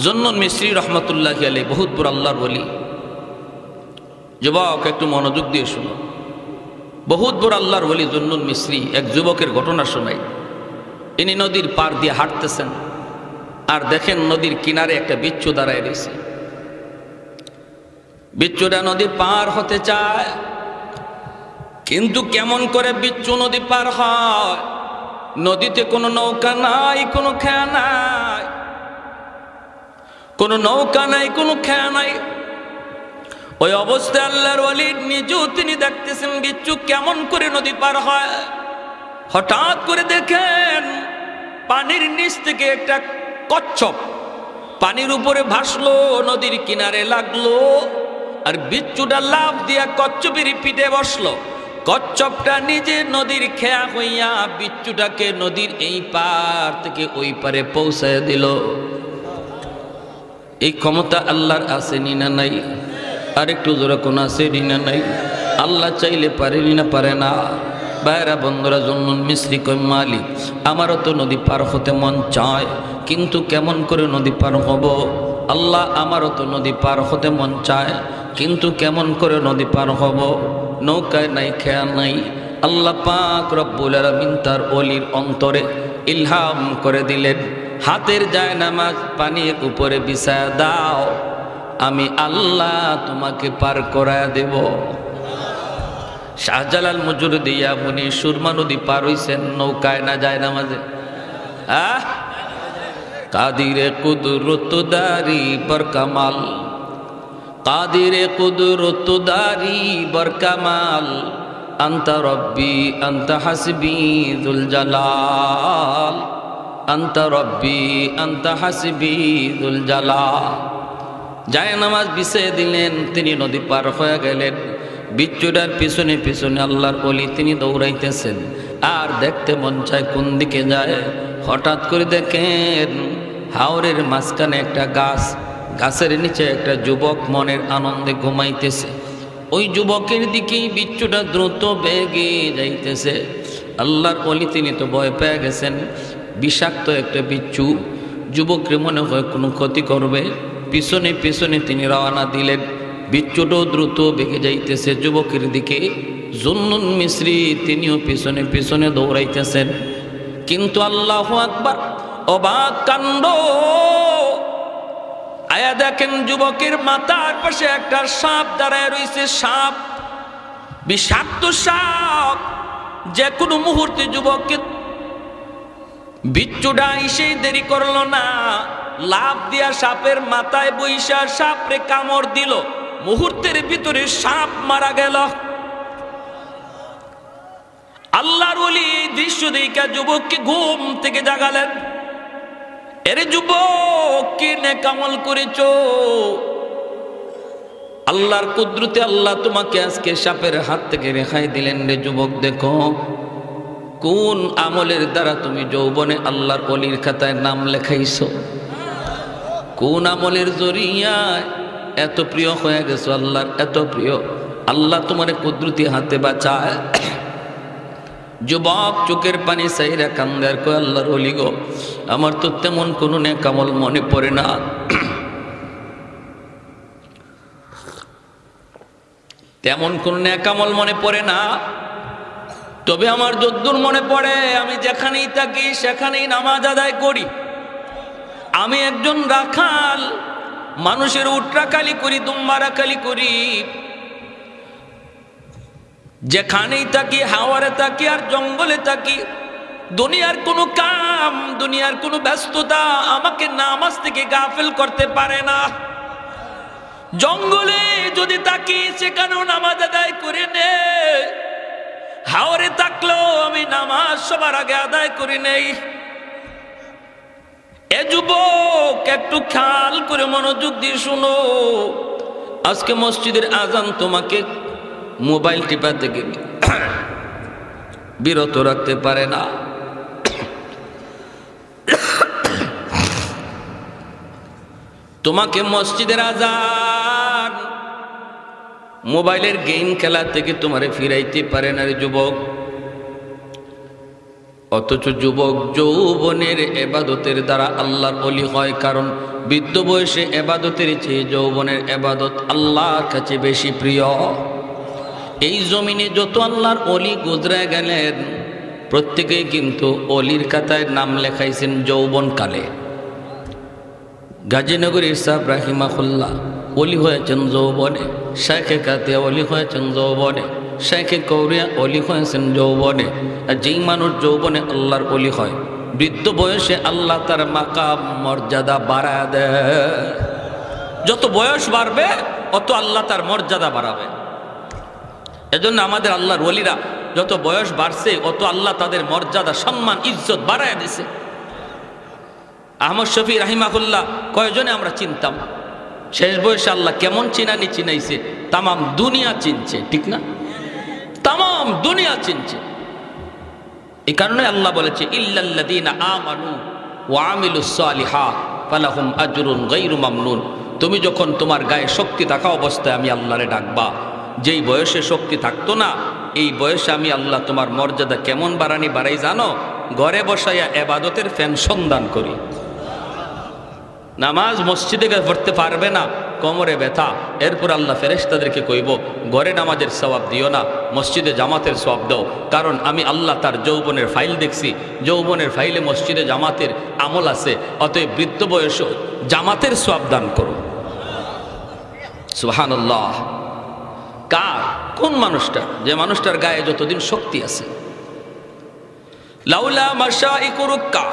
জুন্নুন মিসরি রহমতুল্লাহি আলাইহি বহুত বড় আল্লাহর ওলি। যুবক একটু মনোযোগ দিয়ে শুনো, বহুত বড় আল্লাহর ওলি জুন্নুন মিসরি এক যুবকের ঘটনা শোনাই। ইনি নদীর পার দিয়ে হাঁটতেছেন, আর দেখেন নদীর কিনারে একটা বিচ্ছু দাঁড়ায় রয়েছে। বিচ্ছুটা নদী পার হতে চায়, কিন্তু কেমন করে বিচ্ছু নদী পার হয়? নদীতে কোনো নৌকা নাই, কোনো খেয়া নাই, কোনো নৌকা নাই, কোনো খেয়া নাই। ওই অবস্থায় আল্লাহর ওলি নিজেও তিনি দেখতেছেন বিচ্ছু কেমন করে নদী পার হয়। হঠাৎ করে দেখেন পানির নিচ থেকে একটা কচ্ছপ পানির উপরে ভাসলো, নদীর কিনারে লাগলো, আর বিচ্ছুটা লাফ দিয়া কচ্ছপের পিঠে বসলো। কচ্ছপটা নিজে নদীর খেয়া হইয়া বিচ্ছুটাকে নদীর এই পার থেকে ওই পারে পৌঁছায় দিল। এই ক্ষমতা আল্লাহর আছে নি না নাই? আর একটু জোরে কোন আছে নি না নাই? আল্লাহ চাইলে পারে নি না পারে না? বাইরা বন্ধুরা, জুন্নুন মিসরি কয় মালিক, আমারও তো নদী পার হতে মন চায়, কিন্তু কেমন করে নদী পার হব? আল্লাহ, আমারও তো নদী পার হতে মন চায়, কিন্তু কেমন করে নদী পার হব? নৌকায় নাই, খেয়া নাই। আল্লাহ পাক রব্বুল আলামিন তার ওলির অন্তরে ইলহাম করে দিলেন, হাতের জায়নামাজ পানির উপরে বিছায়া দাও, আমি আল্লাহ তোমাকে পার করায়া দেব। শাহজালাল মুজুরদিয়া মুনি সুরমা নদী পার হইছেন নৌকায় না জায়নামাজে? কাদিরে কুদরতদারি বরকামাল, কাদিরে কুদরতদারি বরকামাল, আনতা রব্বি আনতা হাসবি যুল জালাল, আনতা রব্বি আনতা হাসবি যুল জালাল। জায়নামাজ বিছিয়ে দিলেন, তিনি নদী পার হয়ে গেলেন। বিচ্ছুটার পিছনে পিছনে আল্লাহর ওলি তিনি দৌড়াইতেছেন, আর দেখতে মন চায় কোন দিকে যায়। হঠাৎ করে দেখেন হাওরের মাঝখানে একটা গাছ, গাছের নিচে একটা যুবক মনের আনন্দে ঘুমাইতেছে। ওই যুবকের দিকেই বিচ্ছুটা দ্রুত বেগে যাইতেছে। আল্লাহর ওলি তিনি তো ভয় পেয়ে গেছেন, বিষাক্ত একটা বিচ্ছু, যুবকরে মনে হয় কোনো ক্ষতি করবে। পিছনে পিছনে তিনি রওনা দিলেন। বিচ্ছুটাও দ্রুত বেগে যাইতেছে যুবকের দিকে। জুন্নুন মিসরি তিনিও পিছনে পিছনে দৌড়াইতেছেন। কিন্তু আল্লাহু আকবার, অবাক কাণ্ড! আয়া দেখেন যুবকের মাথার পাশে একটা সাপ দাঁড়ায় রয়েছে। সাপ, বিষাক্ত সাপ, যে কোনো মুহূর্তে যুবককে বিচ্ছুটা এসেই দেরি করলো না, লাফ দিয়া সাপের মাথায় বইসা সাপরে কামড় দিল। মুহূর্তের ভিতরে সাপ মারা গেল। আল্লাহর ওলি দৃশ্য দেখা যুবককে ঘুম থেকে জাগালেন। এরে যুবক, কি নেক আমল করেছো? আল্লাহর কুদরতে আল্লাহ তোমাকে আজকে সাপের হাত থেকে রেহাই দিলেন। রে যুবক, দেখো কোন আমলের দ্বারা তুমি যৌবনে আল্লাহর ওলির খাতায় নাম লেখাইছো, কোন আমলের জরিয়ায় এত প্রিয় হয়ে গেছো আল্লাহর, এত প্রিয়। আল্লাহ তোমার কুদরতি হাতে বাঁচায়। যুবক চোখের পানি চাইরা কান্দার কয়, আল্লাহর ওলি গো, আমার তো তেমন কোনো নেক আমল মনে পড়ে না, তেমন কোন নেক আমল মনে পড়ে না। তবে আমার যদ্দূর মনে পড়ে, আমি যেখানেই থাকি সেখানেই নামাজ আদায় করি। আমি একজন রাখাল, মানুষের উট রাখালি করি, দুম্বা রাখালি করি। যেখানেই থাকি, হাওয়ারে থাকি আর জঙ্গলে থাকি, দুনিয়ার কোনো কাম, দুনিয়ার কোনো ব্যস্ততা আমাকে নামাজ থেকে গাফেল করতে পারে না। জঙ্গলে যদি থাকি সেখানেও নামাজ আদায় করে নে, হাওরে থাকলেও আমি নামাজ সবার আগে আদায় করে নেই। এ যুবক, একটু খেয়াল করে মনোযোগ দিয়ে শুনো। আজকে মসজিদের আজান তোমাকে মোবাইল টিপা থেকে বিরত রাখতে পারে না। তোমাকে মসজিদের আজান মোবাইলের গেম খেলা থেকে তোমারে ফিরাইতে পারে না। রে যুবক, অথচ যুবক যৌবনের এবাদতের দ্বারা আল্লাহর ওলি হয়, কারণ বৃদ্ধ বয়সে এবাদতের চেয়ে যৌবনের এবাদত আল্লাহর কাছে বেশি প্রিয়। এই জমিনে যত আল্লাহর ওলি গুজরে গেলেন প্রত্যেকেই কিন্তু অলির খাতায় নাম লেখাইছেন যৌবনকালে। গাজীনগরের সাহেব রাহিমাহুল্লাহ অলি হয়েছেন যৌবনে, শেখে কাতিয়া অলি হয়েছেন যৌবনে, শেখে কৌরিয়া অলি হয়েছেন যৌবনে। আর যেই মানুষ যৌবনে আল্লাহর অলি হয়, বৃদ্ধ বয়সে আল্লাহ তার মাকাম মর্যাদা বাড়ায় দেয়। যত বয়স বাড়বে অত আল্লাহ তার মর্যাদা বাড়াবে। এজন্য আমাদের আল্লাহর ওলিরা যত বয়স বাড়ছে অত আল্লাহ তাদের মর্যাদা, সম্মান, ইজ্জত বাড়ায় দিছে। আহমদ শফি রাহিমাহুল্লাহ কয়জনে আমরা চিনতাম, শেষ বয়সে আল্লাহ কেমন চিনানি চিনাইছে, তামাম দুনিয়া চিনছে, ঠিক না? তামাম দুনিয়া চিনছে। এই কারণে আল্লাহ বলেছে ইল্লাল্লাযীনা আমানু ওয়া আমিলুস সালিহাত ফালাহুম আজরুন গায়রু মামনুন। তুমি যখন তোমার গায়ে শক্তি থাকা অবস্থায় আমি আল্লাহরে ডাকবা, যেই বয়সে শক্তি থাকতো না এই বয়সে আমি আল্লাহ তোমার মর্যাদা কেমন বাড়াই জানো? ঘরে বসাইয়া এবাদতের পেনশন দান করি। নামাজ মসজিদে পড়তে পারবে না, কোমরে ব্যথা, এরপর আল্লাহ ফেরেশতাদেরকে কইব ঘরে নামাজের সওয়াব দিও না, মসজিদে জামাতের সওয়াব দাও, কারণ আমি আল্লাহ তার যৌবনের ফাইল দেখছি, যৌবনের ফাইলে মসজিদে জামাতের আমল আছে, অতএব বৃদ্ধ বয়সে জামাতের সওয়াব দান করো। সুবহানাল্লাহ। কার? কোন মানুষটা? যে মানুষটার গায়ে যতদিন শক্তি আছে। লাউলা মাশাইকু রুক্কা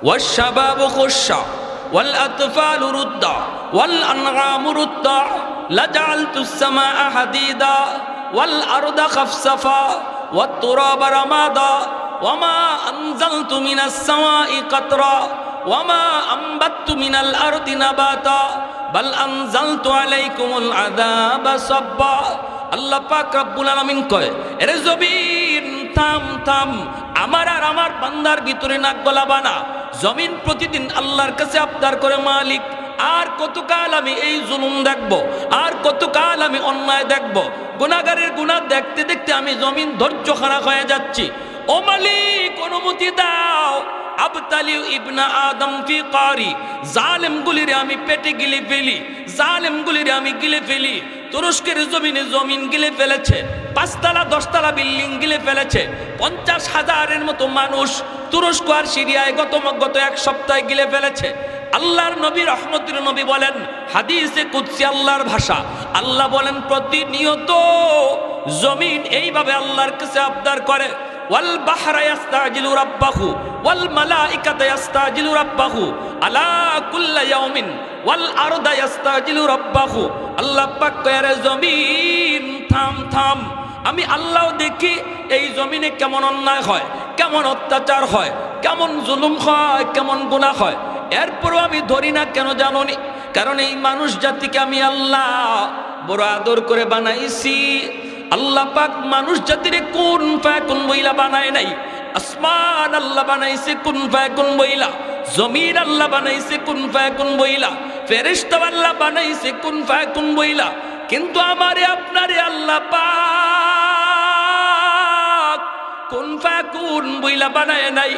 ওয়াশ শাবাবু খুশা ওয়াল আতফালু রুদ্দা ওয়াল আনআমু রুদ্দা লাজালতুস সামাআ হাদিদা ওয়াল আরদা খাফসাফা ওয়াত তুরাবা রামাদা ওয়ামা আনজালতু মিনাস সামাই কাতরা ওয়ামা আমবাততু মিনাল আরদি নাবাতা বাল আনজালতু আলাইকুমুল আযাবা সাব্বা। আল্লাহ পাক রব্বুল আলামিন কয়, এরে জমিন থাম থাম, আমার আর আমার বান্দার ভিতরে নাক গলাবা না। জমিন প্রতিদিন আল্লাহর কাছে আবদার করে, মালিক আর কতকাল আমি এই জুলুম দেখব, আর কতকাল আমি অন্যায় দেখব, গুনাহগারের গুনাহ দেখতে দেখতে আমি জমিন ধৈর্য হারা হয়ে যাচ্ছি। ও মালিক অনুমতি দাও, আবতালিউ ইবনা আদম ফি কারি, জালেম গুলিরে আমি পেটে গিলে ফেলি, জালেম গুলিরে আমি গিলে ফেলি। তুরস্কের জমিনে জমিন গিলে ফেলেছে, 5 তলা 10 তলা বিল্ডিং গিলে ফেলেছে, 50,000-এর মতো মানুষ তুরস্ক আর সিরিয়ায় গত 1 সপ্তাহে গিলে ফেলেছে। আল্লাহর নবী রহমতের নবী বলেন, হাদিসে কুদসি আল্লাহর ভাষা, আল্লাহ বলেন প্রতিনিয়ত জমিন এইভাবে আল্লাহর কাছে আবদার করে, ওয়াল বাহরা ইস্তাজিলু রাব্বাহু ওয়াল মালাইকাতু ইস্তাজিলু রাব্বাহু আলা কুল্লি ইয়াউমিন ওয়াল আরদা ইস্তাজিলু রাব্বাহু। আল্লাহ পাক কয়, জমিন থাম থাম, আমি আল্লাহ দেখি এই জমিনে কেমন অন্যায় হয়, কেমন অত্যাচার হয়, কেমন জুলুম হয়, কেমন গুনাহ হয়, এরপরও আমি ধরি না। কেন জানোনি? কারণ এই মানুষ জাতিকে আমি আল্লাহ বড় আদর করে বানাইছি। আল্লাহ পাক মানুষ জাতিরে কুন ফায়াকুন বইলা বানায় নাই। আসমান আল্লাহ বানাইছে কুন ফায়াকুন বইলা, জমিন আল্লাহ বানাইছে কুন ফায়াকুন বইলা, ফেরেশতা আল্লাহ বানাইছে কুন ফায়াকুন বইলা। কিন্তু আমারে আপনারে আল্লাহ পাক কুন ফায়াকুন বইলা বানায় নাই,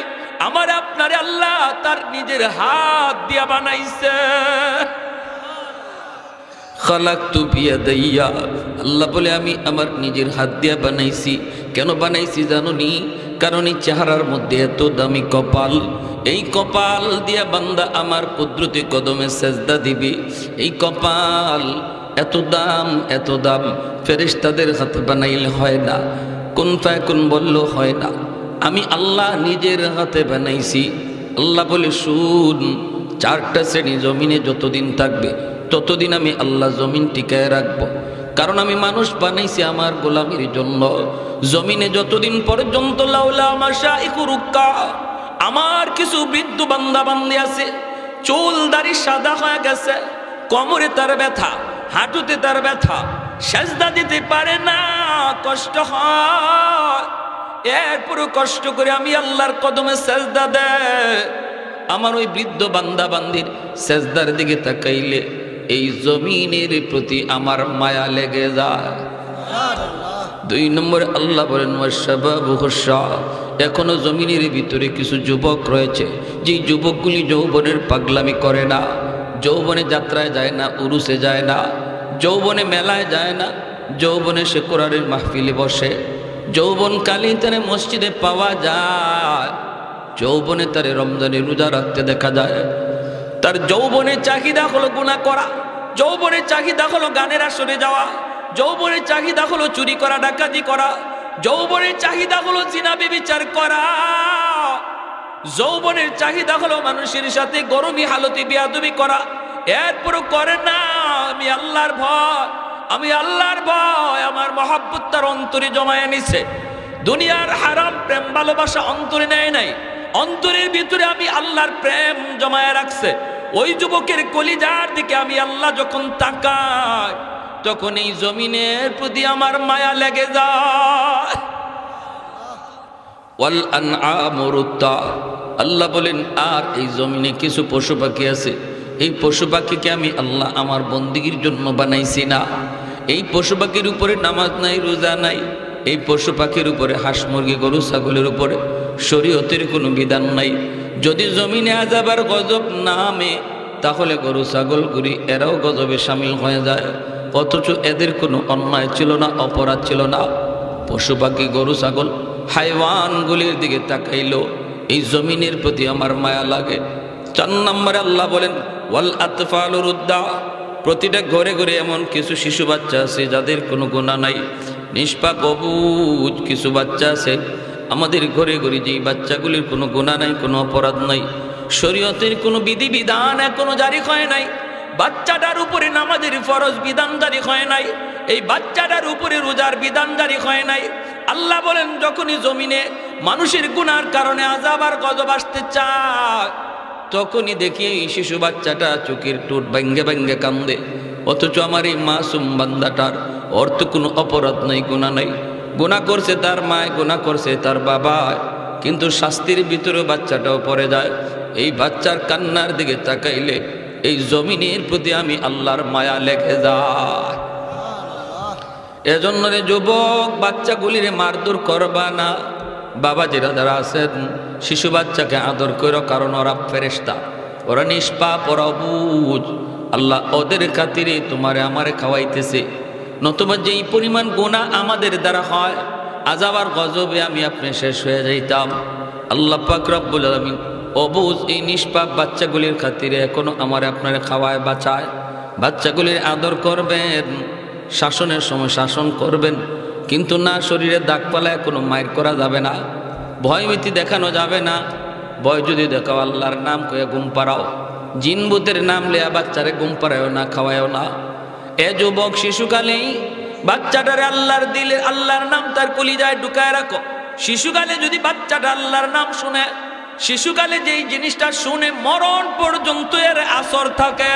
আমার আপনারে আল্লাহ তার নিজের হাত দিয়া বানাইছে। খালাকতু বিয়াদাইয়া, আল্লাহ বলে আমি আমার নিজের হাত দিয়া বানাইছি। কেন বানাইছি জানোনি? কারণ এই চেহারার মধ্যে এত দামি কপাল, এই কপাল দিয়া বান্দা আমার কুদরতি কদমে সেজদা দিবে। এই কপাল এত দাম, এত দাম, ফেরেশতাদের হাতে বানাইলে হয় না, কুন ফায়াকুন বলল হয় না, আমি আল্লাহ নিজের হাতে বানাইছি। আল্লাহ বলে শুন, 4টা শ্রেণী জমিনে যতদিন থাকবে ততদিন আমি আল্লাহ জমিন টিকায় রাখবো, কারণ আমি মানুষ বানাইছি আমার গোলামির জন্য। জমিনে যতদিন পর্যন্ত লাউলা মাশাইকু রুক্কা, আমার কিছু বৃদ্ধ বান্দা বান্দি আছে, চুল দাড়ি সাদা হয়ে গেছে, কোমরে তার ব্যথা, হাঁটুতে তার ব্যথা, সেজদা দিতে পারে না, কষ্ট হয়, এরপরও কষ্ট করে আমি আল্লাহর কদমে সেজদা দেয়। আমার ওই বৃদ্ধ বান্দা বান্দির সেজদার দিকে তাকাইলে এই জমিনের প্রতি আমার মায়া লেগে যায়। 2 নম্বরে আল্লাহ বলেন ওয়াশাবাবু খুশা, এখনো জমিনের ভিতরে কিছু যুবক রয়েছে, যেই যুবকগুলি যৌবনের পাগলামি করে না, যৌবনে যাত্রায় যায় না, উরুসে যায় না, যৌবনে মেলায় যায় না, যৌবনে সে কোরআনের মাহফিলে বসে, যৌবনকালে তারে মসজিদে পাওয়া যায়, যৌবনে তারে রমজানে রোজা রাখতে দেখা যায়। তার যৌবনের চাহিদা হলো গুনাহ করা, যৌবনের চাহিদা হলো গানের আসরে যাওয়া, যৌবনের চাহিদা হলো চুরি করা, ডাকাতি করা, যৌবনের চাহিদা হলো জিনা ব্যভিচার করা, যৌবনের চাহিদা হলো মানুষের সাথে গরমি হালতে বেয়াদবি করা। এরপরও করে না। আমি আল্লাহর ভয়, আমি আল্লাহর ভয় আমার মহব্বত তার অন্তরে জমায়ে নিছে। দুনিয়ার হারাম প্রেম ভালোবাসা অন্তরে নেয় নাই, অন্তরের ভিতরে আমি আল্লাহর প্রেম জমায়ে রাখছে। ওই যুবকের কলিজার দিকে আমি আল্লাহ যখন তাকাই, তখন এই জমিনের প্রতি আমার মায়া লেগে যায়। ওয়াল আনআমু রুত্তা, আল্লাহ বলেন আর এই জমিনে কিছু পশু পাখি আছে, এই পশু পাখিকে আমি আল্লাহ আমার বন্দিগির জন্য বানাইছি না। এই পশু পাখির উপরে নামাজ নাই, রোজা নাই, এই পশু পাখির উপরে হাঁস মুরগি গরু ছাগলের উপরে শরীয়তের কোনো বিধান নাই। যদি জমিনে আযাব আর গজব নামে, তাহলে গরু ছাগল গুরি এরাও গজবে শামিল হয়ে যায়, অথচ এদের কোনো অন্যায় ছিল না, অপরাধ ছিল না। পশু পাখি গরু ছাগল হাইওয়ানগুলির দিকে তাকাইলো এই জমিনের প্রতি আমার মায়া লাগে। 4 নম্বরে আল্লাহ বলেন ওয়াল আতফালু রুদ্দা, প্রতিটা ঘরে ঘরে এমন কিছু শিশু বাচ্চা আছে যাদের কোনো গুনাহ নাই, নিষ্পাপ অবুঝ কিছু বাচ্চা আছে আমাদের ঘরে ঘরে, যেই বাচ্চাগুলির কোনো গুনাহ নাই, কোনো অপরাধ নাই, শরীয়তের কোনো বিধিবিধান এখনো জারি হয় নাই, বাচ্চাটার উপরে নামাজের ফরজ বিধান জারি হয় নাই, এই বাচ্চাটার উপরে রোজার বিধান জারি হয় নাই। আল্লাহ বলেন যখনই জমিনে মানুষের গুনার কারণে আযাব আর গজব আসতে চায়, তখনই দেখি এই শিশু বাচ্চাটা চোখের ঠোঁট ভাঙ্গে ভাঙ্গে কান্দে, অথচ আমার এই মাসুম বান্দাটার অর্থ কোনো অপরাধ নাই, গুনাহ নাই। গুনাহ করছে তার মায়, গুনাহ করছে তার বাবা, কিন্তু শাস্তির ভিতরে বাচ্চাটাও পড়ে যায়। এই বাচ্চার কান্নার দিকে তাকাইলে এই জমিনের প্রতি আমি আল্লাহর মায়া লেগে যায়। এজন্য রে যুবক, বাচ্চাগুলিরে মারধর করবা না। বাবা যারা আছেন, শিশু বাচ্চাকে আদর করো, কারণ ওরা ফেরেশতা, ওরা নিষ্পাপ, ওরা অবুঝ। আল্লাহ ওদের খাতিরে তোমারে আমারে খাওয়াইতেছে, নতুবা যেই পরিমাণ গুনাহ আমাদের দ্বারা হয়, আযাব আর গজবে আমি আপনি শেষ হয়ে যাইতাম। আল্লাহ পাক রব্বুল আলামিন অবুঝ এই নিষ্পাপ বাচ্চাগুলির খাতিরে এখনো আমার আপনারে খাওয়ায় বাঁচায়। বাচ্চাগুলির আদর করবেন, শাসনের সময় শাসন করবেন, কিন্তু না শরীরে দাগ পালায় কোনো মায়ের করা যাবে না, ভয়ভীতি দেখানো যাবে না। ভয় যদি দেখাও আল্লাহর নাম কয়ে ঘুম পাড়াও, জিন ভূতের নাম লেয়া বাচ্চারে ঘুম পাড়ায়ও না, খাওয়ায়ও না। এ যুবক, শিশুকালেই বাচ্চাটারে আল্লাহর দিলে আল্লাহর নাম তার কলিজায় ঢুকায় রাখো। শিশুকালে যদি বাচ্চাটা আল্লাহর নাম শুনে, শিশুকালে যেই জিনিসটা শুনে মরণ পর্যন্ত এর আসর থাকে।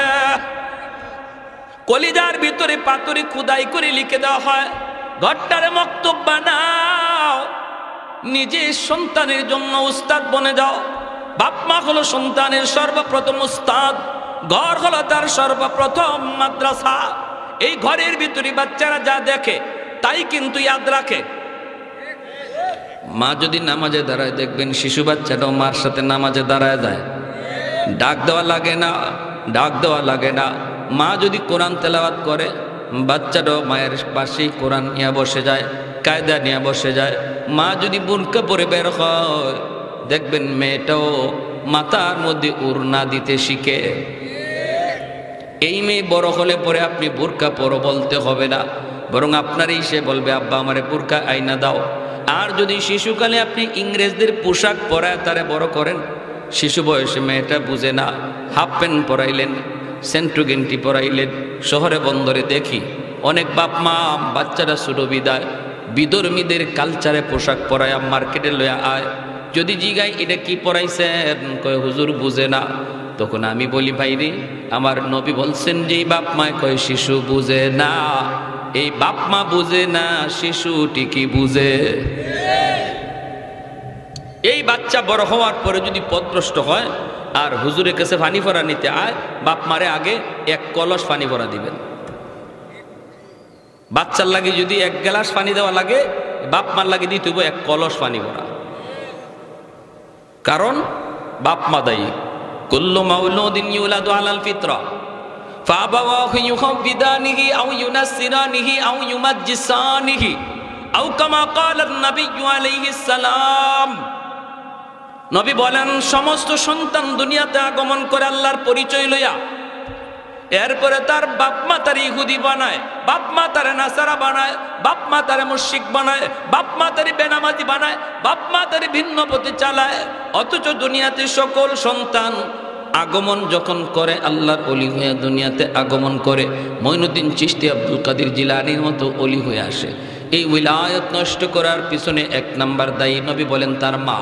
কলিজার ভিতরে পাথরে খুদাই করে লিখে দেওয়া হয়, ঘরটারে মক্তব বানাও, নিজে সন্তানের জন্য উস্তাদ বনে যাও। বাপ মা হলো সন্তানের সর্বপ্রথম উস্তাদ, ঘর হলো তার সর্বপ্রথম মাদ্রাসা। এই ঘরের ভিতরে বাচ্চারা যা দেখে তাই কিন্তু ইয়াদ রাখে। মা যদি নামাজে দাঁড়ায়, দেখবেন শিশু বাচ্চাটাও মার সাথে নামাজে দাঁড়ায় যায়, ডাক দেওয়া লাগে না, ডাক দেওয়া লাগে না। মা যদি কোরআন তেলাওয়াত করে, বাচ্চাটাও মায়ের পাশেই কোরআন নিয়ে বসে যায়, কায়দা নিয়ে বসে যায়। মা যদি বুরকা পরে বের হয়, দেখবেন মেয়েটাও মাথার মধ্যে উড়না দিতে শিখে। এই মেয়ে বড় হলে পরে আপনি বুরকা পরো বলতে হবে না, বরং আপনারই সে বলবে আব্বা আমারে বুরকা আইনা দাও। আর যদি শিশুকালে আপনি ইংরেজদের পোশাক পরায় তারে বড় করেন, শিশু বয়সে মেয়েটা বুঝে না, হাফ প্যান্ট পরাইলেন, সেন্টু গেন্টি পরাইলেন। শহরে বন্দরে দেখি অনেক বাপ মা বাচ্চারা ছোট বিদায় বিধর্মীদের কালচারে পোশাক পরায় মার্কেটে লয়া আয়। যদি জিগাই এটা কি পরাইছেন, কয় হুজুর বুঝে না। তখন আমি বলি ভাইরে, আমার নবী বলছেন যে বাপ মায় কয় শিশু বুঝে না, এই বাপ মা বুঝে না, শিশুটি কি বুঝে? এই বাচ্চা বড় হওয়ার পরে যদি পথভ্রষ্ট হয় আর হুজুরের কাছে পানি ভরা নিতে আয়, বাপ মারে আগে 1 কলস পানি ভরা দিবেন। বাচ্চার লাগে যদি 1 গ্লাস পানি দেওয়া লাগে, বাপ মার লাগে দিতে হবে 1 কলস পানি ভরা। কারণ বাপ মা দায়ী। কুল্লু মাউলুদিন ইউলাদু আলাল ফিতরা ফাআবাওয়াহু ইউহাব্বিদানিহি আও ইউনাসসিরানিহি আও ইউমাজ্জিসানিহি আও কামা ক্বালা আন-নাবিয়্যু আলাইহিস সালাম। নবী বলেন, সমস্ত সন্তান দুনিয়াতে আগমন করে আল্লাহর পরিচয় লইয়া, এরপরে তার বাপ মা তার ইহুদি বানায়, বাপ মা তারে নাসারা বানায়, বাপ মা তারে মুশরিক বানায়, বাপ মা তারে বেনামাজি বানায়, বাপ মা তারে ভিন্ন পথে চালায়। অথচ দুনিয়াতে সকল সন্তান আগমন যখন করে আল্লাহর ওলি হয়ে দুনিয়াতে আগমন করে, মঈনুদ্দিন চিশতি আব্দুল কাদের জিলানীর মতো ওলি হয়ে আসে। এই উলায়াত নষ্ট করার পিছনে এক নাম্বার দায়ী নবী বলেন তার মা,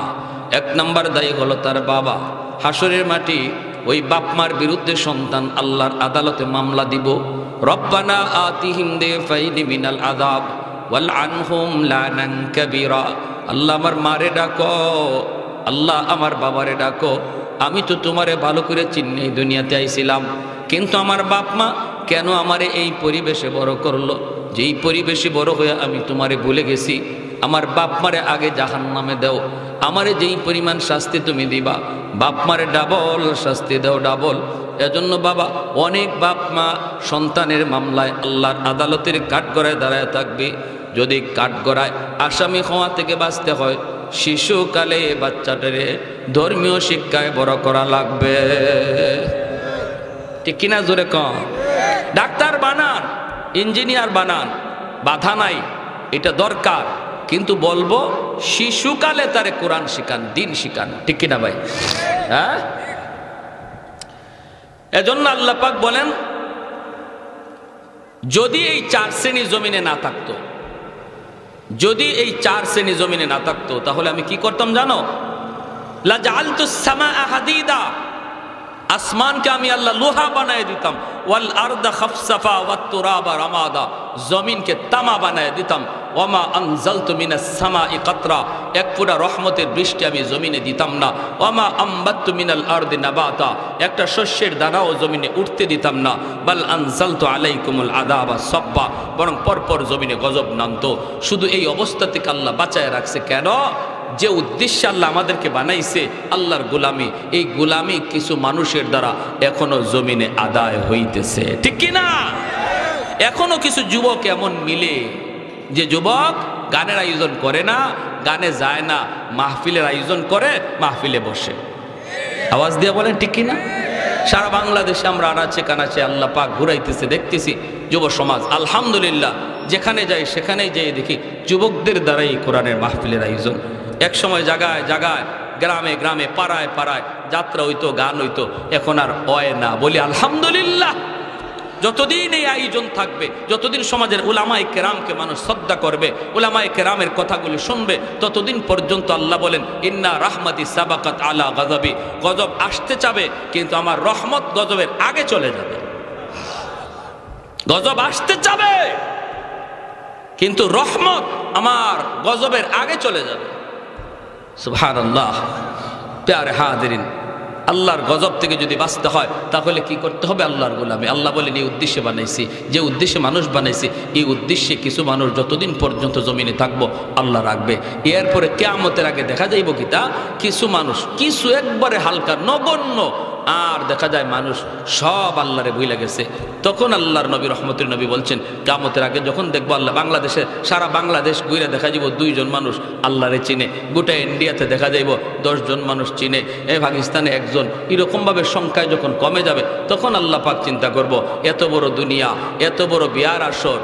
এক নাম্বার দায়ী হলো তার বাবা। হাসরের মাটি ওই বাপ মার বিরুদ্ধে সন্তান আল্লাহর আদালতে মামলা দিব। রব্বানা আতিহিম দিফাইনি মিনাল আযাব ওয়াল আনহুম লানান কাবীরা। আল্লাহ আমার মারে ডাকো, আল্লাহ আমার বাবারে ডাকো। আমি তো তোমারে ভালো করে চিনি, দুনিয়াতে আইছিলাম, কিন্তু আমার বাপ মা কেন আমারে এই পরিবেশে বড় করলো, যেই পরিবেশে বড় হয়ে আমি তোমারে ভুলে গেছি। আমার বাপ মারে আগে জাহান্নামে দাও, আমারে যেই পরিমাণ শাস্তি তুমি দিবা, বাপ মারে ডাবল শাস্তি দাও, ডাবল। এজন্য বাবা, অনেক বাপ মা সন্তানের মামলায় আল্লাহর আদালতের কাঠগড়ায় দাঁড়ায় থাকবে। যদি কাঠগড়ায় আসামি হওয়া থেকে বাঁচতে হয়, শিশুকালে বাচ্চাটারে ধর্মীয় শিক্ষায় বড় করা লাগবে। ঠিক কিনা? জোরে কম। ডাক্তার বানান, ইঞ্জিনিয়ার বানান, বাধা নাই, এটা দরকার, কিন্তু বলবো শিশুকালে তারে কোরআন শিখান, দিন শিখান। ঠিক কিনা ভাই? হ্যাঁ, এজন্য আল্লাহ পাক বলেন, যদি এই 4 শ্রেণী জমিনে না থাকতো, যদি এই 4 শ্রেণী জমিনে না থাকতো, তাহলে আমি কি করতাম জানো? লা জাআলতুস সামাআ হাদিদা, আসমানকে আমি আল্লাহ লোহা বানায় দিতাম। ওয়াল আরদা খাফসাফা ওয়াত তুরাবা রামাদা, জমিনকে তামা বানায় দিতাম। ওয়ামা আনজালতু মিনাস সামাই কাতরা, এক ফোঁটা রহমতের বৃষ্টি আমি জমিনে দিতাম না। ওয়ামা আম্বাততু মিনাল আরদি নাবাতা, একটা শস্যের দানাও জমিনে উঠতে দিতাম না। বাল আনজালতু আলাইকুমুল আযাবা সাব্বা, বরং পরপর জমিনে গজব নামতো। শুধু এই অবস্থা থেকে আল্লাহ বাঁচায় রাখছে কেন? যে উদ্দেশ্যে আল্লাহ আমাদেরকে বানাইছে, আল্লাহর গোলামি, এই গোলামি কিছু মানুষের দ্বারা এখনো জমিনে আদায় হইতেছে। ঠিক কিনা? এখনো কিছু যুবক এমন মিলে, যে যুবক গানের আয়োজন করে না, গানে যায় না, মাহফিলের আয়োজন করে, মাহফিলে বসে। আওয়াজ দিয়ে বলেন ঠিক কিনা? সারা বাংলাদেশে আমরা আনাচে কানাচে আল্লাহ পাক ঘুরাইতেছে, দেখতেছি যুব সমাজ আলহামদুলিল্লাহ, যেখানে যাই সেখানেই যেয়ে দেখি যুবকদের দ্বারাই কোরআনের মাহফিলের আয়োজন। এক সময় জায়গায় জায়গায়, গ্রামে গ্রামে, পাড়ায় পাড়ায় যাত্রা হইতো, গান হইতো, এখন আর হয় না। বলি আলহামদুলিল্লাহ। যতদিন এই আয়োজন থাকবে, যতদিন সমাজের উলামায়ে কেরামকে মানুষ শ্রদ্ধা করবে, উলামায়ে কেরামের কথাগুলি শুনবে, ততদিন পর্যন্ত আল্লাহ বলেন, ইন্না রাহমাতি সাবাকাত আলা গজবি, গজব আসতে চাবে, কিন্তু আমার রহমত গজবের আগে চলে যাবে। গজব আসতে চাবে, কিন্তু রহমত আমার গজবের আগে চলে যাবে। সুবহানাল্লাহ। প্যারে হাজিরিন, আল্লাহর গজব থেকে যদি বাঁচতে হয়, তাহলে কি করতে হবে? আল্লাহর গোলামি। আল্লাহ বলেন, এই উদ্দেশ্যে বানাইছি, যে উদ্দেশ্যে মানুষ বানাইছি, এই উদ্দেশ্যে কিছু মানুষ যতদিন পর্যন্ত জমিনে থাকবো আল্লাহ রাখবে। এরপরে কিয়ামতের আগে দেখা যাইব কি, তা কিছু মানুষ, কিছু একবারে হালকা নগণ্য, আর দেখা যায় মানুষ সব আল্লাহরে ভুলে গেছে। তখন আল্লাহর নবী রহমতের নবী বলছেন, কিয়ামতের আগে যখন দেখবো আল্লাহ বাংলাদেশে, সারা বাংলাদেশ ঘুরে দেখা যাব 2 জন মানুষ আল্লাহরে চিনে, গোটা ইন্ডিয়াতে দেখা যাইব 10 জন মানুষ চিনে, পাকিস্তানে 1 জন। এরকমভাবে সংখ্যায় যখন কমে যাবে, তখন আল্লাহ পাক চিন্তা করব, এত বড় দুনিয়া, এত বড় বিয়ার আসর,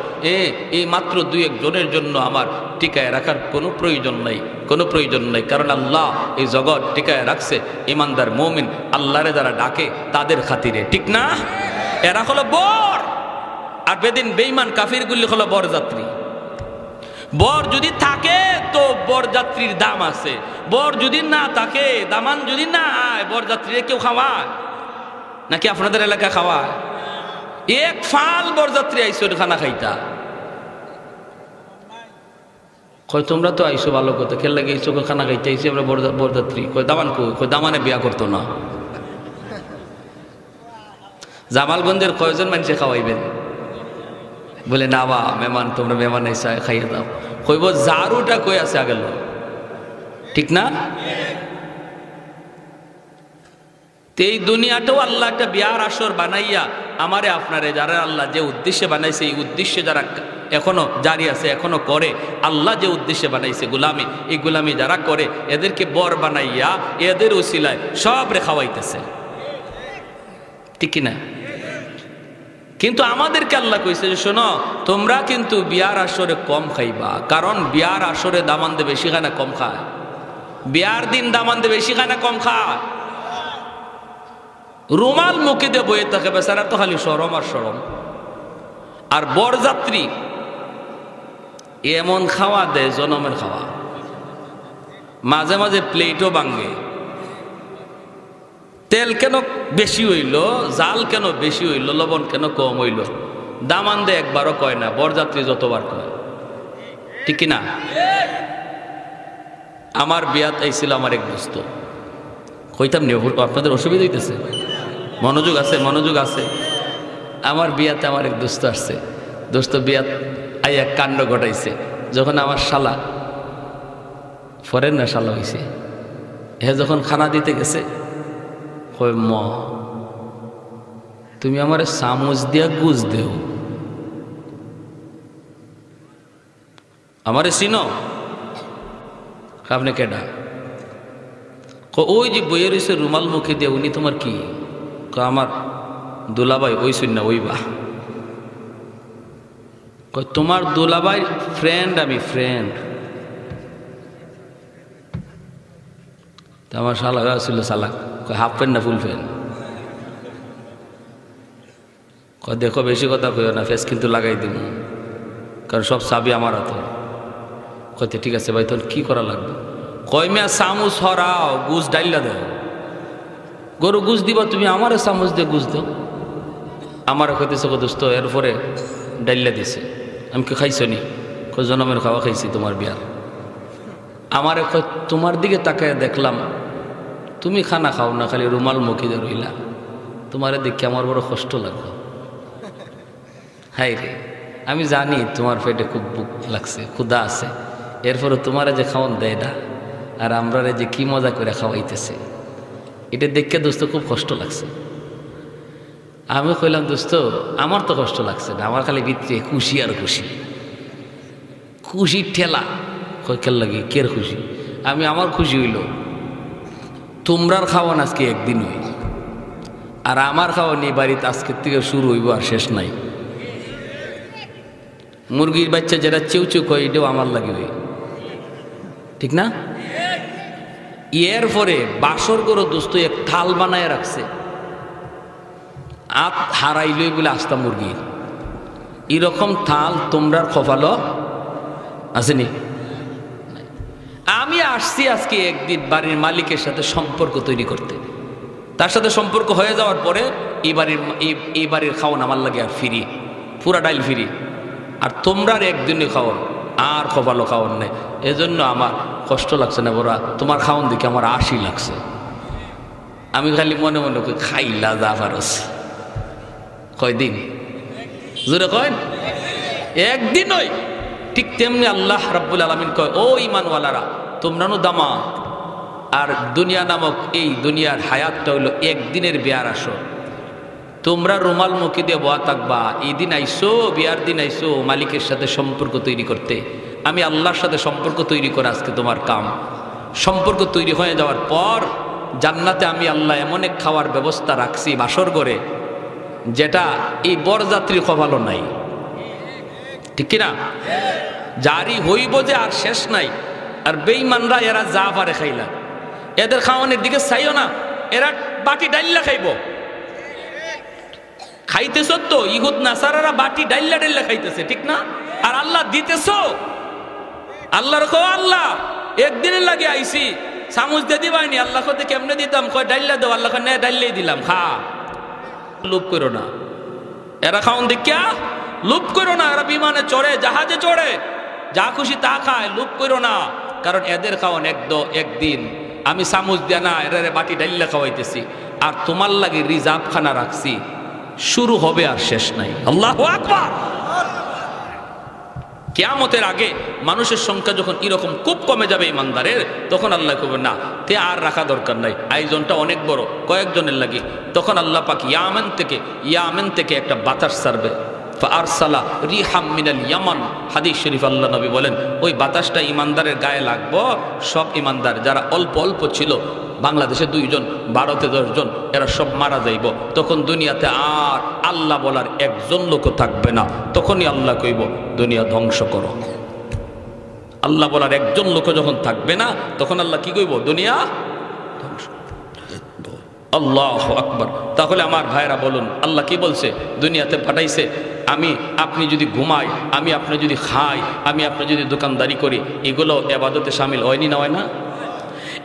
এই মাত্র 2-1 জনের জন্য আমার টিকায় রাখার কোনো প্রয়োজন নাই, কোনো প্রয়োজন নাই। কারণ আল্লাহ এই জগৎ টিকায় রাখছে ইমানদার মুমিন, আল্লাহরে যারা ডাকে তাদের খাতিরে। ঠিক না? এরা হলো বর, আর বেদিন বেঈমান কাফিরগুলি হলো বরযাত্রী। বর যদি থাকে তো বরযাত্রীর দাম আছে, বর যদি না থাকে, দামান যদি না আয়, বরযাত্রীরা কেউ খাওয়ায় নাকি? আপনাদের এলাকা খাওয়ায়? এক ফাল বরযাত্রী আইসো খানা খাইতা, কই তোমরা তো আইসো ভালো কথা, খেল লাগে আইসো খানা খাইতে আইসি আমরা বরযাত্রী। কই দামান কই দামানে বিয়া করতো না। জামালগঞ্জের কয়জন মানুষে খাওয়াইবেন? বলে না বা মেহমান, তোমরা মেহমান আইসা খাইয়ে দাও। কইব জারুটা কই আছে আগের লোক। ঠিক না? তো এই দুনিয়াটাও আল্লাহ একটা বিয়ার আসর বানাইয়া আমারে আপনারে যারা আল্লাহ যে উদ্দেশ্যে বানাইছে, এই উদ্দেশ্যে যারা এখনো জারি আছে, এখনো করে, আল্লাহ যে উদ্দেশ্যে বানাইছে গোলামি, এই গোলামি যারা করে এদেরকে বর বানাইয়া এদের উসিলায় সব রে খাওয়াইতেছে, ঠিক কিনা? কিন্তু আমাদেরকে আল্লাহ কইছে যে শোনো, তোমরা কিন্তু বিয়ার আসরে কম খাইবা, কারণ বিয়ার আসরে দামান দে বেশি খায় না কম খায়? বিয়ার দিন দামান দে বেশি খায় না কম খায়? রুমাল মুখে দিয়ে বয়ে থাকে, বেচারা তো খালি সরম আর সরম। আর বরযাত্রী এমন খাওয়া দেয় জনমের খাওয়া, মাঝে মাঝে প্লেটও ভাঙে। তেল কেন বেশি হইল, জাল কেন বেশি হইল, লবণ কেন কম হইল, দামান দে একবারও কয় না, বরযাত্রী যতবার কয়, ঠিক কিনা? আমার বিয়াত আইছিল আমার এক দোস্ত, কইতাম নি আপনাদের অসুবিধা হইতেছে? মনোযোগ আছে, মনোযোগ আছে। আমার বিয়াতে আমার এক দোস্ত আসছে, দোস্ত বিয়াত আই এক কাণ্ড ঘটাইছে। যখন আমার শালা, ফরেন না শালা হয়েছে, হে যখন খানা দিতে গেছে, কই ম তুমি আমার চামচ দিয়া গুজ দেও, আমারে চিনো? আপনি কেডা? ওই যে বইয়ে রয়েছে রুমাল মুখে দিয়ে, উনি তোমার কি? আমার দুলাভাই। ওই শুন না, ওই বা তোমার দুলাভাই ফ্রেন্ড, আমি ফ্রেন্ড। আমার শালা ছিল চালাক, হাফ প্যান্ট না ফুল প্যান্ট? দেখো বেশি কথা কইও না, ফেস কিন্তু লাগাই দিব, কারণ সব চাবি আমার হাতে। কইতে ঠিক আছে ভাই, তোর কি করা লাগবে? কয় মিয়া চামচ হরাও, গুজ ডাইলা দাও। গরু গুজ দিবা তুমি, আমারে চামচ দিয়ে গুজ দাও। আমারে কইতেছে দোস্ত, এরপরে ডাইলা দিছে। আমি কি খাইছো নি? জনমের খাওয়া খাইছি তোমার বিয়ার। আমারে কয় তোমার দিকে তাকায় দেখলাম তুমি খানা খাও না, খালি রুমাল মুখে দিয়ে রইলা, তোমারে দেখে আমার বড় কষ্ট লাগলো। হাই রে, আমি জানি তোমার পেটে খুব বুক লাগছে, ক্ষুধা আছে, এরপরে তোমারে যে খাওয়ান দেয় না, আর আমরা যে কি মজা করে খাওয়াইতেছে, এটা দেখে দোস্ত খুব কষ্ট লাগছে। আমি কইলাম দোস্ত, আমার তো কষ্ট লাগছে না, আমার খালি ভিতরে খুশি আর খুশি, খুশির ঠেলা। কয়েকের লাগে কের খুশি? আমি আমার খুশি হইল তোমরার খাওয়ান আজকে একদিন হই, আর আমার খাওয়ান এই বাড়িতে আজকের থেকে শুরু হইব আর শেষ নাই। মুরগির বাচ্চা যেটা চেউ চেউ কয়, এটাও আমার লাগে হই, ঠিক না? এরপরে বাসর করে দোস্ত এক থাল বানায় রাখছে, আত হারাইলই বলে আস্তা মুরগির। এরকম থাল তোমরার কপালও আসেনি? আমি আসছি আজকে একদিন বাড়ির মালিকের সাথে সম্পর্ক তৈরি করতে, তার সাথে সম্পর্ক হয়ে যাওয়ার পরে এই বাড়ির খাওয়ান আমার লাগে আর ফিরি, পুরা ডাইল ফিরি। আর তোমরার একদিনে খাওয়ান, আর কপালও খাওয়ান নেই। এজন্য আমার কষ্ট লাগছে না বড়া, তোমার খাওয়ান দেখে আমার আশি লাগছে। আমি খালি মনে মনে খাইলা যা পারস। কয়দিন? জোরে কয়, একদিন ওই। ঠিক তেমনি আল্লাহ রাব্বুল আলামিন কয়, ও ঈমানওয়ালারা, তোমরাও দামা, আর দুনিয়া নামক এই দুনিয়ার হায়াতটা হইল একদিনের বিয়ার আসর। তোমরা রুমাল মুখে দিয়ে বয়া থাকবা, এই দিন আইসো, বিয়ার দিন আইসো মালিকের সাথে সম্পর্ক তৈরি করতে। আমি আল্লাহর সাথে সম্পর্ক তৈরি করে আজকে তোমার কাম। সম্পর্ক তৈরি হয়ে যাওয়ার পর জান্নাতে আমি আল্লাহ এমন এক খাওয়ার ব্যবস্থা রাখছি বাসর করে, যেটা এই বরযাত্রীর কপালও নাই, ঠিক কিনা? জারি হইব যে আর শেষ নাই। আর বেঈমানরা এরা যা পারে খাইলা, এদের খাওয়ানোর দিকে চাইও না, এরা বাটি ডাইল্লা খাইব। খাইতেছ তো, ইহুদ নাসারারা বাটি ডাইল্লা ডাইল্লা খাইতেছে, ঠিক না? আর আল্লাহ দিতেছ, আল্লাহর কো আল্লাহ একদিনের লাগে আইসি, চামচ দিয়ে দিবাইনি। আল্লাহ কতে কেমনে দিতাম? কয় ডাইল্লা দেও। আল্লাহ কয় নে ডাইল্লাই দিলাম, খা। লোভ করো না, এরা খাওন দেখিয়া লোভ করো না। এরা বিমানে চড়ে, জাহাজে চড়ে, যা খুশি তা খায়, লোভ করো না। কারণ এদের খাওয়ান একদিন। আমি চামচ দিয়া না, এরা বাটি ডাইল্লা খাওয়াইতেছি, আর তোমার লাগে রিজার্ভ খানা রাখছি, শুরু হবে আর শেষ নাই। আল্লাহু আকবার। কিয়ামতের আগে মানুষের সংখ্যা যখন এরকম খুব কমে যাবে ইমানদারের, তখন আল্লাহ কবে না তে আর রাখা দরকার নাই, আয়োজনটা অনেক বড়, কয়েকজনের লাগে। তখন আল্লাহ পাক ইয়ামেন থেকে একটা বাতাস ছাড়বে। ফারসালা রিহাম মিনাল ইয়ামান, হাদিস শরীফ আল্লাহ নবী বলেন ওই বাতাসটা ইমানদারের গায়ে লাগবো। সব ইমানদার যারা অল্প অল্প ছিল, বাংলাদেশে 2 জন, ভারতে 10 জন, এরা সব মারা যাইব। তখন দুনিয়াতে আর আল্লাহ বলার একজন লোক থাকবে না। তখনই আল্লাহ কইব দুনিয়া ধ্বংস করো। আল্লাহ বলার একজন লোক যখন থাকবে না, তখন আল্লাহ কি কইব? দুনিয়া ধ্বংস। আল্লাহু আকবার। তাহলে আমার ভাইরা বলুন, আল্লাহ কি বলছে? দুনিয়াতে পাঠাইছে আপনি যদি ঘুমাই, আপনি যদি খাই, আপনি যদি দোকানদারি করি, এগুলো ইবাদতে শামিল হয়নি না? হয় না?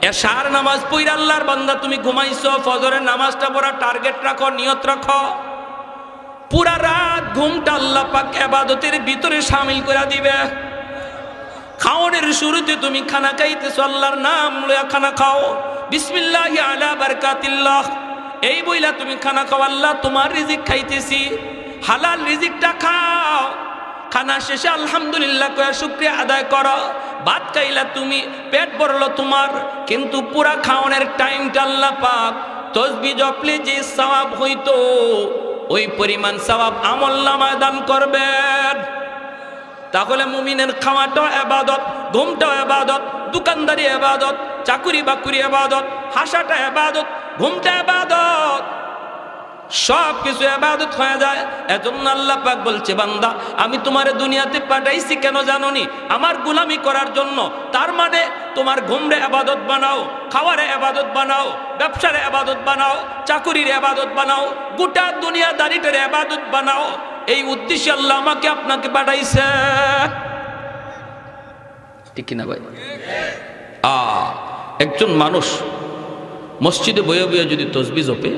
এশার নামাজ পড়া আল্লাহর বান্দা তুমি ঘুমাইছো, ফজরের নামাজটা পড়া টার্গেট রাখো, নিয়ত রাখো, পুরা রাত ঘুমটা আল্লাহ পাক ইবাদতের ভিতরে শামিল করে দিবে। খাওয়ানোর শুরুতে তুমি খানা খাইতেছো, আল্লাহর নাম লইয়া খানা খাও, বিসমিল্লাহি আলা বারাকাতিল্লাহ এই বইলা তুমি খানা খাও, আল্লাহ তোমার রিজিক খাইতেছি, হালাল রিজিকটা খাও। খানা শেষে আলহামদুলিল্লাহ কয়া শুকরিয়া আদায় করো। ভাত খাইলা তুমি, পেট ভরলো তোমার, কিন্তু পুরা খাওয়ানোর টাইমটা আল্লাহ পাক তাসবিহ জপলে যে সওয়াব হইতো ওই পরিমাণ সওয়াব আমলনামায় দান করবেন। তাহলে মুমিনের খাওয়াটাও ইবাদত, ঘুমটাও ইবাদত, দোকানদারি ইবাদত, চাকুরি বাকুরি ইবাদত, হাসাটা ইবাদত, ঘুমটা ইবাদত, সব কিছু ইবাদত হয়ে যায়। এজন্য আল্লাহ পাক বলছে বান্দা আমি তোমারে দুনিয়াতে পাঠাইছি কেন জানোনি? আমার গোলামি করার জন্য। তার মানে তোমার ঘুমরে ইবাদত বানাও, খাওয়ারে ইবাদত বানাও, ব্যবসারে ইবাদত বানাও, চাকুরির ইবাদত বানাও, গোটা দুনিয়াদারিটার ইবাদত বানাও। এই উদ্দেশ্যে আল্লাহ আমাকে আপনাকে পাঠাইছে, ঠিক কিনা ভাই? একজন মানুষ মসজিদে বয়ে বয়ে যদি তাসবিহ জপে,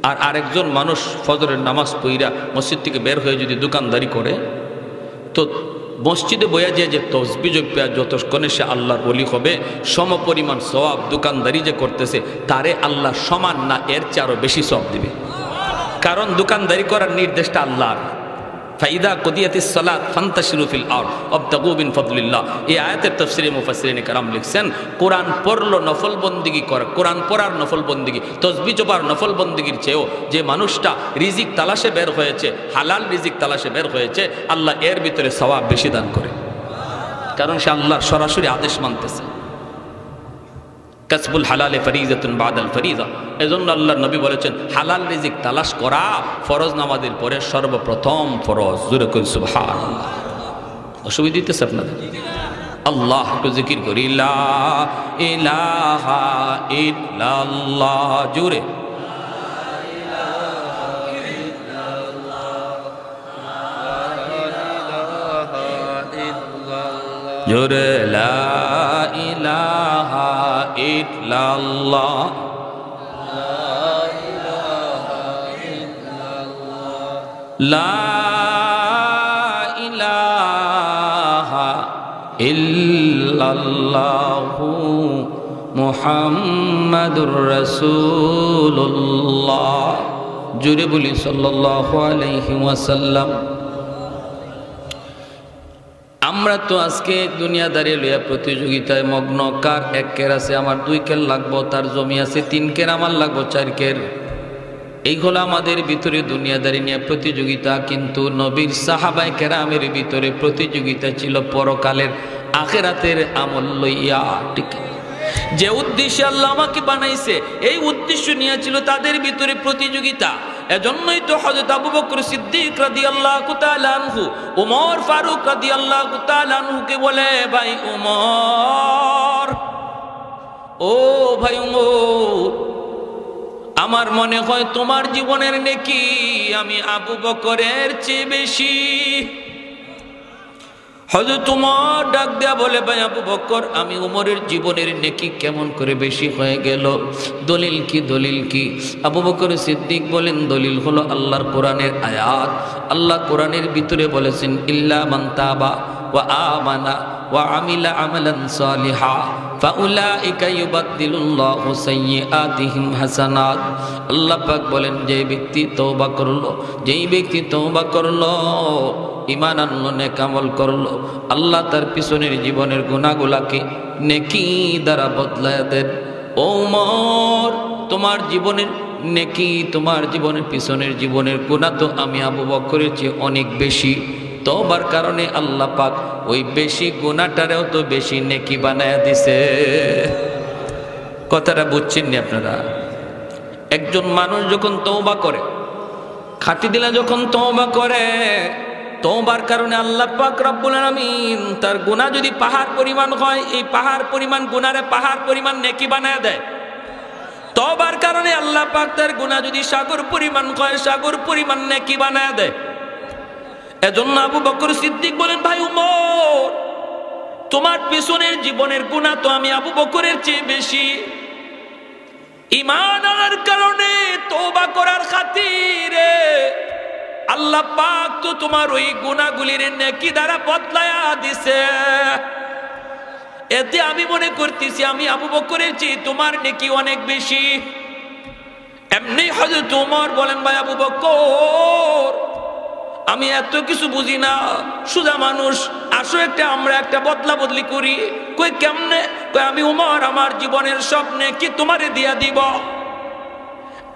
আর আরেকজন মানুষ ফজরের নামাজ পড়া মসজিদ থেকে বের হয়ে যদি দোকানদারি করে, তো মসজিদে বয়া যে তাসবিহ জপে যতক্ষণে সে আল্লাহর ওলি হবে, সম পরিমাণ সওয়াব দোকানদারি যে করতেছে তারে আল্লাহ সমান না এর চেয়ে আরো বেশি সওয়াব দিবে। কারণ দোকানদারি করার নির্দেশটা আল্লাহর। ফাইদা কুদিয়াতিস সালাত ফান্তাশিরু ফিল আরদ ওয়াবতাগু মিন ফাদলিল্লাহ। এই আয়াতের তাফসীরে মুফাসসিরিনে কেরাম লিখছেন, কোরআন পড়লো নফল বন্দেগী করা, কোরআন পড়ার নফল বন্দেগী, তাসবিহ জপার নফল বন্দেগীর চেয়েও যে মানুষটা রিজিক তালাশে বের হয়েছে, হালাল রিজিক তালাশে বের হয়েছে, আল্লাহ এর ভিতরে সওয়াব বেশি দান করে। কারণ সে আল্লাহর সরাসরি আদেশ মানতেছে। কাসবুল হালালে ফরিজাতুন বাদাল ফরিজা। এজন্য আল্লাহর নবী বলেছেন হালাল রিজিক তালাশ করা ফরজ নামাজের পরে সর্বপ্রথম ফরজ। জোরে কই সুবহানাল্লাহ। অসুবিধা দিতেছে আপনাদের? আল্লাহ একটু জিকির করি, লা ইলাহা ইল্লাল্লাহ। জোরে জোরে লা ইলাহা ইল্লাল্লাহ, লা ইলাহা ইল্লাল্লাহু মুহাম্মাদুর রাসূলুল্লাহ। জোরে বলি সাল্লাল্লাহু আলাইহি ওয়াসাল্লাম। আমরা তো আজকে দুনিয়াদারি লইয়া প্রতিযোগিতায় মগ্ন। কার 1 কের আছে, আমার 2 কের লাগবো, তার জমি আছে 3 কের, আমার লাগবো 4 কের। এইগুলো আমাদের ভিতরে দুনিয়াদারি নিয়ে প্রতিযোগিতা। কিন্তু নবীর সাহাবায়ে কেরামের ভিতরে প্রতিযোগিতা ছিল পরকালের আখিরাতের আমল লইয়া। ঠিক যে উদ্দেশ্যে আল্লাহ আমাকে বানাইছে, এই উদ্দেশ্য নিয়ে ছিল তাদের ভিতরে প্রতিযোগিতা। এজন্যই তো হযরত আবু বকর সিদ্দিক রাদিয়াল্লাহু তাআলা আনহু ওমর ফারুক রাদিয়াল্লাহু তাআলা আনহুকে বলে, ভাই ওমর, ও ভাই ওমর, আমার মনে হয় তোমার জীবনের নেকি আমি আবু বকরের চেয়ে বেশি। হযরত ওমর ডাক দেয়া বলে, ভাই আবু বকর, আমি ওমরের জীবনের নেকি কেমন করে বেশি হয়ে গেল? দলিল কি, দলিল কি? আবু বকর সিদ্দিক বলেন, দলিল হলো আল্লাহর কোরআনের আয়াত। আল্লাহ কোরআনের ভিতরে বলেছেন, ইল্লা মান তাবা ওয়া আমানা ওয়া আমিলা আমালান সালিহা ফাউলাইকা ইউবাদদিলুল্লাহু সাইয়্যাতিহিম হাসানাত। আল্লাহ পাক বলেন, যে ব্যক্তি তওবা করলো, যেই ব্যক্তি তওবা করলো, ঈমান আনলো, নেক আমল করলো, আল্লাহ তার পিছনের জীবনের গুনাহগুলাকে নেকি দ্বারা বদলায় দেন। ও উমর, তোমার জীবনের নেকি, তোমার জীবনের পিছনের জীবনের গুনাহ তো আমি আবু বকরের চেয়ে অনেক বেশি। তওবার কারণে আল্লাহ পাক ওই বেশি গুনাহটারেও তো বেশি নেকি বানায়া দিছে। কথাটা বুঝছেন নি আপনারা? একজন মানুষ যখন তওবা করে, খাঁটি দিলে যখন তওবা করে, তওবার কারণে আল্লাহ পাক রব্বুল আলামিন তার গুনাহ যদি পাহাড় পরিমাণ হয়, এই পাহাড় পরিমাণ গুনারে পাহাড় পরিমাণ নেকি বানায়া দেয়। তওবার কারণে আল্লাহ পাক তার গুনাহ যদি সাগর পরিমাণ হয়, সাগর পরিমাণ নেকি বানায়া দেয়। এজন্য আবু বকর সিদ্দিক বলেন, ভাই উমর, তোমার পিছনের জীবনের গুনাহ তো আমি আবু বকরের চেয়ে বেশি। ঈমান আনার কারণে, তওবা করার খাতিরে আল্লাহ পাক তো তোমার ওই গুনাহগুলির নেকি দ্বারা বদলায়া দিছে। এতে আমি মনে করতেছি আমি আবু বকরের চেয়ে তোমার নেকি অনেক বেশি। এমনি হযরত ওমর বলেন, ভাই আবু বকর, আমি এত কিছু বুঝি না, সুজা মানুষ, আসো আমরা একটা বদলা বদলি করি। কই কেমনে? কই আমি ওমর আমার জীবনের সব নেকি তোমারে দিয়া দিব,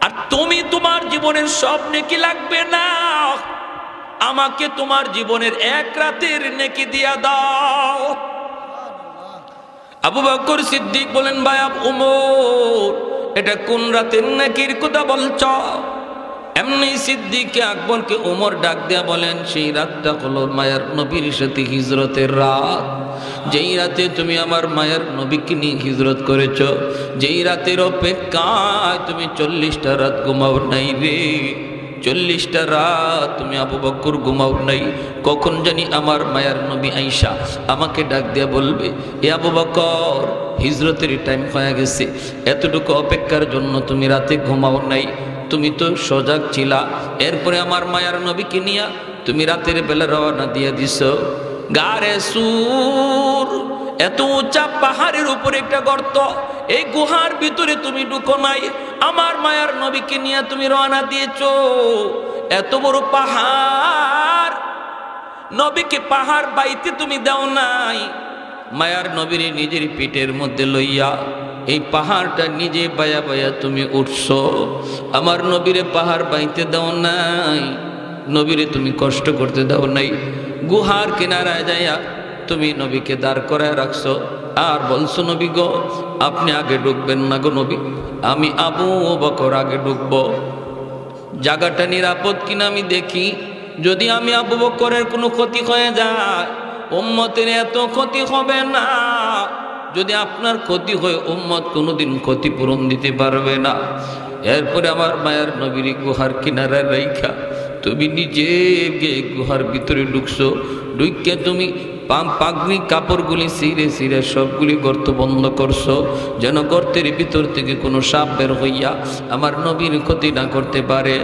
আর তুমি তোমার জীবনের সব নেকি লাগবে না, আমাকে তোমার জীবনের এক রাতের নেকি দিয়া দাও। আবু বকর সিদ্দিক বলেন, ভাই ওমর, এটা কোন রাতের নেকির কথা বলছ? এমনি সিদ্দিক আকবরকে ওমর ডাক দেয়া বলেন, সেই রাতটা হলো মায়ার নবীর সাথে হিজরতের রাত। যেই রাতে তুমি আমার মায়ের নবীকে নিয়ে হিজরত করেছ, যেই রাতের অপেক্ষায় তুমি 40টা রাত ঘুমাও নাই রে, 40টা রাত তুমি আবু বকর ঘুমাও নাই। কখন জানি আমার মায়ার নবী আয়েশা আমাকে ডাক দিয়া বলবে, এ আবু বকর, হিজরতের টাইম হয়ে গেছে, এতটুকু অপেক্ষার জন্য তুমি রাতে ঘুমাও নাই, তুমি তো সজাগ ছিলা। এরপরে আমার মায়ার নবীকে নিয়া তুমি রাতের বেলা রওনা দিয়ে দিছ। গারে সুর, এত উঁচা পাহাড়ের উপরে একটা গর্ত, এই গুহার ভিতরে তুমি ঢুকো নাই, আমার মায়ার নবীকে নিয়ে তুমি রওনা দিয়েছ। এত বড় পাহাড়, নবীকে পাহাড় বাইতে তুমি দাও নাই, মায়ার নবীর নিজের পিঠের মধ্যে লইয়া এই পাহাড়টা নিজে বায়া বায়া তুমি উঠছ। আমার নবীরে পাহাড় বাইতে দাও নাই, নবীরে তুমি কষ্ট করতে দাও নাই। গুহার কিনারায় যাইয়া তুমি নবীকে দাঁড় করায় রাখছো, আর বলছো, নবী গো, আপনি আগে ঢুকবেন না গো নবী, আমি আবু বকর আগে ঢুকবো। জায়গাটা নিরাপদ কিনা আমি দেখি, যদি আমি আবু বকরের কোনো ক্ষতি হয়ে যায়, উম্মতের এত ক্ষতি হবে না। যদি আপনার ক্ষতি হয়, উম্মত কোনোদিন ক্ষতিপূরণ দিতে পারবে না। এরপরে আমার মায়ের নবীর গুহার কিনারায় রাইখা তুমি নিজে গিয়ে গুহার ভিতরে ঢুকছো। ঢুকে তুমি পাগড়ি কাপড়গুলি ছিঁড়ে ছিঁড়ে সবগুলি গর্ত বন্ধ করছো, যেন গর্তের ভিতর থেকে কোনো সাপ বের হইয়া আমার নবীর ক্ষতি না করতে পারে।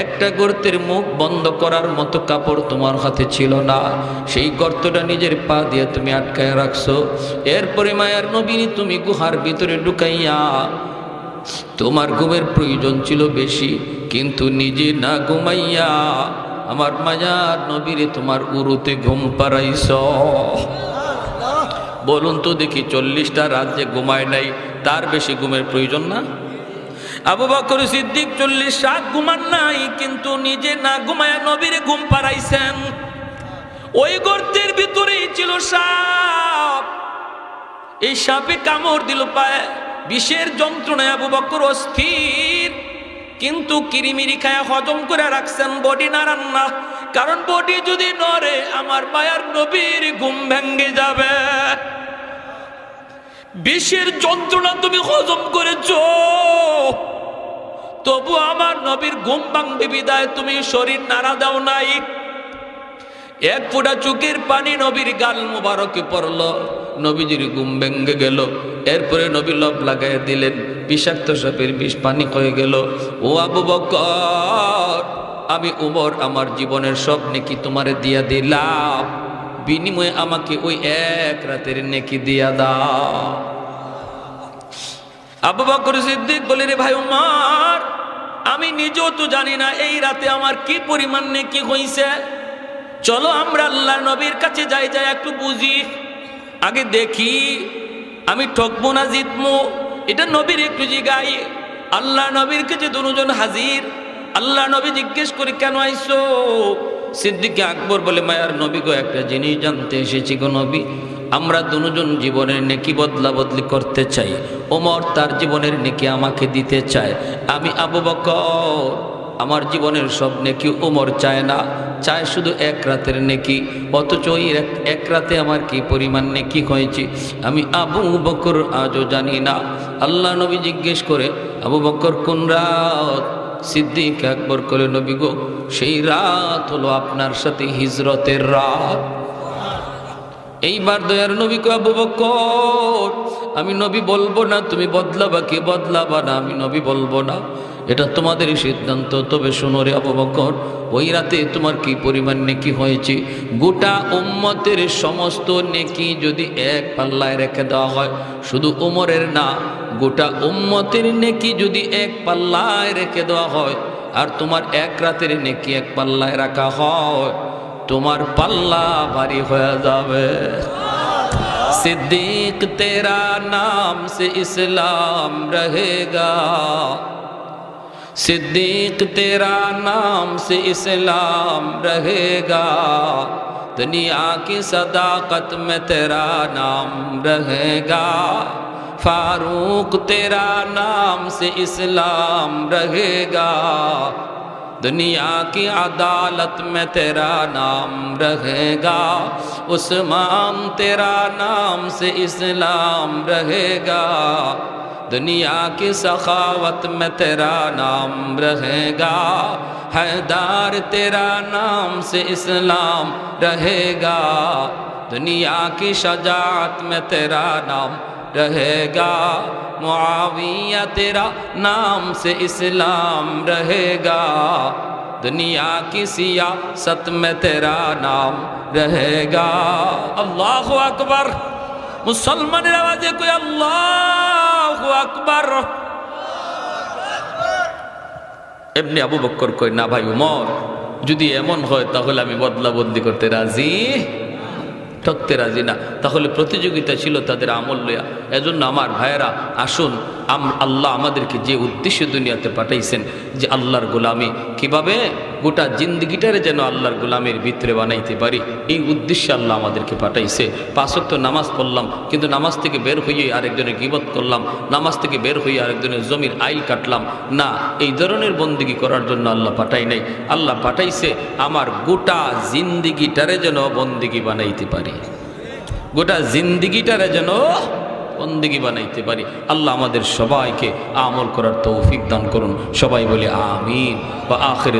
একটা গর্তের মুখ বন্ধ করার মতো কাপড় তোমার হাতে ছিল না, সেই গর্তটা নিজের পা দিয়ে তুমি আটকায় রাখছো। এরপরে মায়ার নবীর তুমি গুহার ভিতরে ঢুকাইয়া, তোমার ঘুমের প্রয়োজন ছিল বেশি, কিন্তু নিজে না ঘুমাইয়া আমার মায়ার নবীরে তোমার উরুতে ঘুম পাড়াইছ। বলুন তো দেখি, 40টা রাত যে ঘুমায় নাই, তার বেশি ঘুমের প্রয়োজন না? আবু বকর সিদ্দিক 40 রাত ঘুমান নাই, কিন্তু নিজে না ঘুমায়া নবীরে ঘুম পাড়াইছেন। ওই গর্তের ভিতরেই ছিল সাপ, এই সাপে কামড় দিল পায়ে, বিষের যন্ত্রণায় আবু বকর অস্থির, কিন্তু কিরিমিরি খায়া হজম করে রাখছেন, বডি নাড়ান না, কারণ বডি যদি নড়ে আমার মায়ার নবীর ঘুম ভেঙে যাবে। বিষের যন্ত্রণা তুমি হজম করেছো, তবু আমার নবীর ঘুম ভাঙবে বিদায় তুমি শরীর নাড়া দাও নাই। এক ফোঁটা চোখের পানি নবীর গাল মুবারকে পড়ল, নবীজির ঘুম ভেঙে গেল। এরপরে নবী লব লাগাই দিলেন, বিষাক্ত সাপের বিষ পানি হয়ে গেল। ও আবু বকর, আমি উমর আমার জীবনের সব নেকি তোমারে দিয়া দিলাম, বিনিময়ে আমাকে ওই এক রাতের নেকি দিয়া দাও। আবু বকর সিদ্দিক বলে, রে ভাই উমর, আমি নিজেও তো জানি না এই রাতে আমার কি পরিমাণ নেকি হইছে। চলো আমরা আল্লাহ নবীর কাছে যাই, যাই একটু বুঝি, আগে দেখি আমি ঠকবো না জিতবো। এটা নবীর একটু জিগাই। আল্লাহ নবীর কাছে দুজন হাজির। আল্লাহ নবী জিজ্ঞেস করে কেন আইসো? সিদ্দিক আকবর বলে মায়ার নবী গো, একটা জিনিস জানতে এসেছি গো নবী। আমরা দুজন জীবনের নেকি বদলা বদলি করতে চাই। ওমর তার জীবনের নেকি আমাকে দিতে চায়। আমি আবু বকর আমার জীবনের সব নেকি ওমর চায় না, চায় শুধু এক রাতের নেকি। অথচ ওই এক রাতে আমার কি পরিমাণ নেকি হয়েছে আমি আবু বকর আজও জানি না। আল্লাহ নবী জিজ্ঞেস করে আবু বকর কোন রাত? সিদ্দিক আকবর করে নবী গো, সেই রাত হলো আপনার সাথে হিজরতের রাত। এইবার দয়ার নবী কো আবু বকর আমি নবী বলবো না, তুমি বদলাবা কি বদলাবা না, আমি নবী বলবো না, এটা তোমাদের সিদ্ধান্ত। তবে শোনো রে আবু বকর, ওই রাতে তোমার কি পরিমাণ নেকি হয়েছে? গোটা উম্মতের সমস্ত নেকি যদি এক পাল্লায় রেখে দেওয়া হয়, শুধু ওমরের না, গোটা উম্মতের নেকি যদি এক পাল্লায় রেখে দেওয়া হয়, আর তোমার এক রাতের নেকি এক পাল্লায় রাখা হয়, তোমার পাল্লা ভারী হয়ে যাবে। सिद्दीक तेरा नाम से इस्लाम रहेगा, सिद्दीक तेरा नाम से इस्लाम रहेगा, दुनिया की सदाकत में तेरा नाम रहेगा, फारूक तेरा नाम से इस्लाम रहेगा, दुनिया की अदालत में तेरा नाम रहेगा, उस्मान तेरा नाम से इस्लाम रहेगा, दुनिया की सखावत में तेरा नाम रहेगा, हैदर तेरा नाम से इस्लाम रहेगा, दुनिया की शजाअत में तेरा नाम रहेगा, मुआविया तेरा नाम से इस्लाम रहेगा, दुनिया की सियासत में तेरा नाम रहेगा। अल्लाहु अकबर। मुसलमाনের आवाजे कोई अल्लाहु अकबर। এমনি আবু বকর কই না ভাই উমর, যদি এমন হয় তাহলে আমি বদলা বদলি করতে রাজি, ঠকতে রাজি না। তাহলে প্রতিযোগিতা ছিল তাদের আমল লইয়া। এজন্য আমার ভাইয়েরা আসুন, আল্লাহ আমাদেরকে যে উদ্দেশ্যে দুনিয়াতে পাঠাইছেন, যে আল্লাহর গোলামি কিভাবে গোটা জিন্দগিটারে যেন আল্লাহর গোলামের ভিতরে বানাইতে পারি, এই উদ্দেশ্যে আল্লাহ আমাদেরকে পাঠাইছে। 5 ওয়াক্ত নামাজ পড়লাম, কিন্তু নামাজ থেকে বের হয়ে আরেকজনের গীবত করলাম, নামাজ থেকে বের হয়ে আরেকজনের জমির আইল কাটলাম না, এই ধরনের বন্দিগি করার জন্য আল্লাহ পাঠাই নাই। আল্লাহ পাঠাইছে আমার গোটা জিন্দগিটারে যেন বন্দিগি বানাইতে পারি, গোটা জিন্দগিটারে যেন বন্দিগি বানাইতে পারি। আল্লাহ আমাদের সবাইকে আমল করার তৌফিক দান করুন। সবাই বলে আমিন। ওয়া আখির